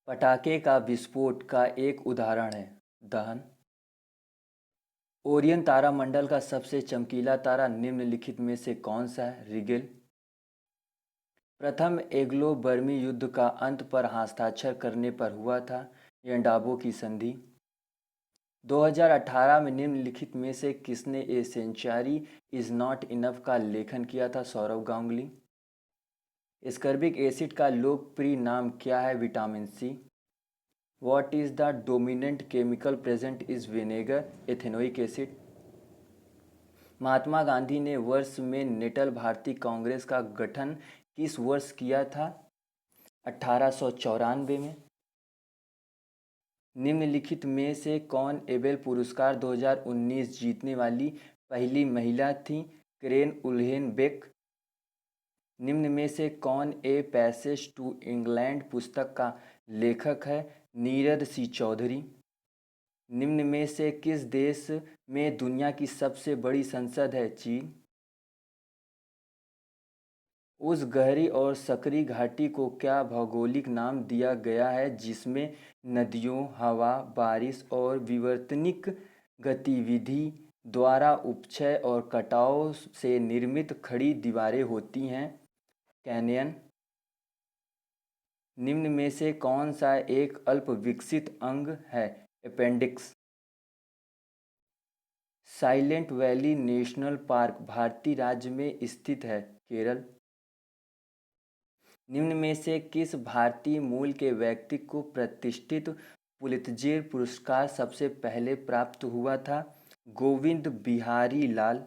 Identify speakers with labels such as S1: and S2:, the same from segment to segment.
S1: पटाखे का विस्फोट का एक उदाहरण है। दहन। ओरियन तारामंडल का सबसे चमकीला तारा निम्नलिखित में से कौन सा है? रिगेल। प्रथम एंग्लो बर्मी युद्ध का अंत पर हस्ताक्षर करने पर हुआ था? येंडाबो की संधि। 2018 में निम्नलिखित में से किसने A Century Is Not Enough का लेखन किया था? सौरव गांगुली। स्कर्बिक एसिड का लोकप्रिय नाम क्या है? Vitamin C. What is the dominant chemical present is vinegar, ethanoic acid? Mahatma Gandhi ने वर्ष में नेटल भारतीय कांग्रेस का गठन किस वर्ष किया था? 1894 में। निम्नलिखित में से कौन एबेल पुरस्कार 2019 जीतने वाली पहली महिला थी? करेन उल्हेनबेक। निम्न में से कौन ए पैसेज टू इंग्लैंड पुस्तक का लेखक है? नीरद सी चौधरी। निम्न में से किस देश में दुनिया की सबसे बड़ी संसद है? चीन। उस गहरी और सकरी घाटी को क्या भौगोलिक नाम दिया गया है जिसमें नदियों, हवा, बारिश और विवर्तनिक गतिविधि द्वारा उपक्षय और कटाव से निर्मित खड़ी दीवारें होती हैं? कैन्यन। निम्न में से कौन सा एक अल्प विकसित अंग है? Appendix. Silent valley national park भारतीय राज्य में स्थित है? केरल। निम्न में से किस भारतीय मूल के व्यक्ति को प्रतिष्ठित पुलित्जर पुरस्कार सबसे पहले प्राप्त हुआ था? गोविंद बिहारी लाल।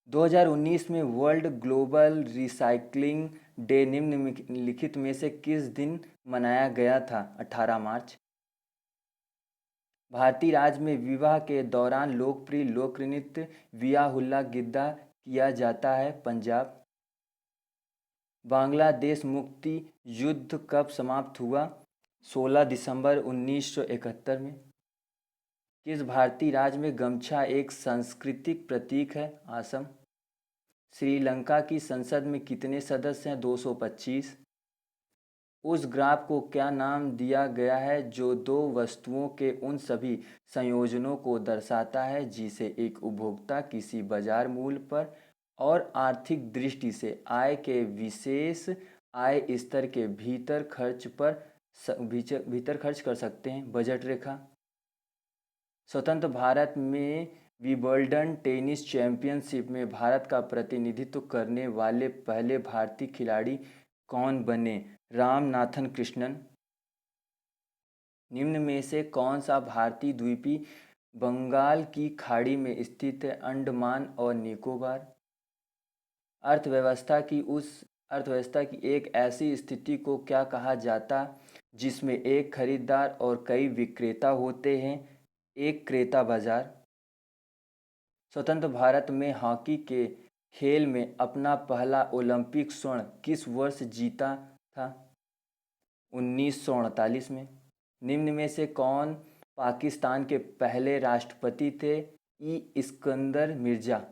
S1: 2019 में वर्ल्ड ग्लोबल रिसाइक्लिंग डे निम्नलिखित में से किस दिन मनाया गया था? 18 मार्च। भारतीय राज्य में विवाह के दौरान लोकप्रिय लोक नृत्य वियाहुल्ला गिद्दा किया जाता है? पंजाब। बांग्लादेश मुक्ति युद्ध कब समाप्त हुआ? 16 दिसंबर 1971 में। किस भारतीय राज्य में गमछा एक सांस्कृतिक प्रतीक है? असम। श्रीलंका की संसद में कितने सदस्य हैं? 225। उस ग्राफ को क्या नाम दिया गया है जो दो वस्तुओं के उन सभी संयोजनों को दर्शाता है जिसे एक उपभोक्ता किसी बाजार मूल्य पर और आर्थिक दृष्टि से आय के विशेष आय स्तर के भीतर खर्च कर सकते हैं? बजट रेखा। स्वतंत्र भारत में विंबलडन टेनिस चैंपियनशिप में भारत का प्रतिनिधित्व करने वाले पहले भारतीय खिलाड़ी कौन बने? रामनाथन कृष्णन। निम्न में से कौन सा भारतीय द्वीपी बंगाल की खाड़ी में स्थित है? अंडमान और निकोबार। अर्थव्यवस्था की एक ऐसी स्थिति को क्या कहा जाता जिसमें एक खरीदार और कई विक्रेता होते हैं? एक क्रेता बाजार। स्वतंत्र भारत में हॉकी के खेल में अपना पहला ओलंपिक स्वर्ण किस वर्ष जीता था? 1948 में। निम्न में से कौन पाकिस्तान के पहले राष्ट्रपति थे? इस्कंदर मिर्जा।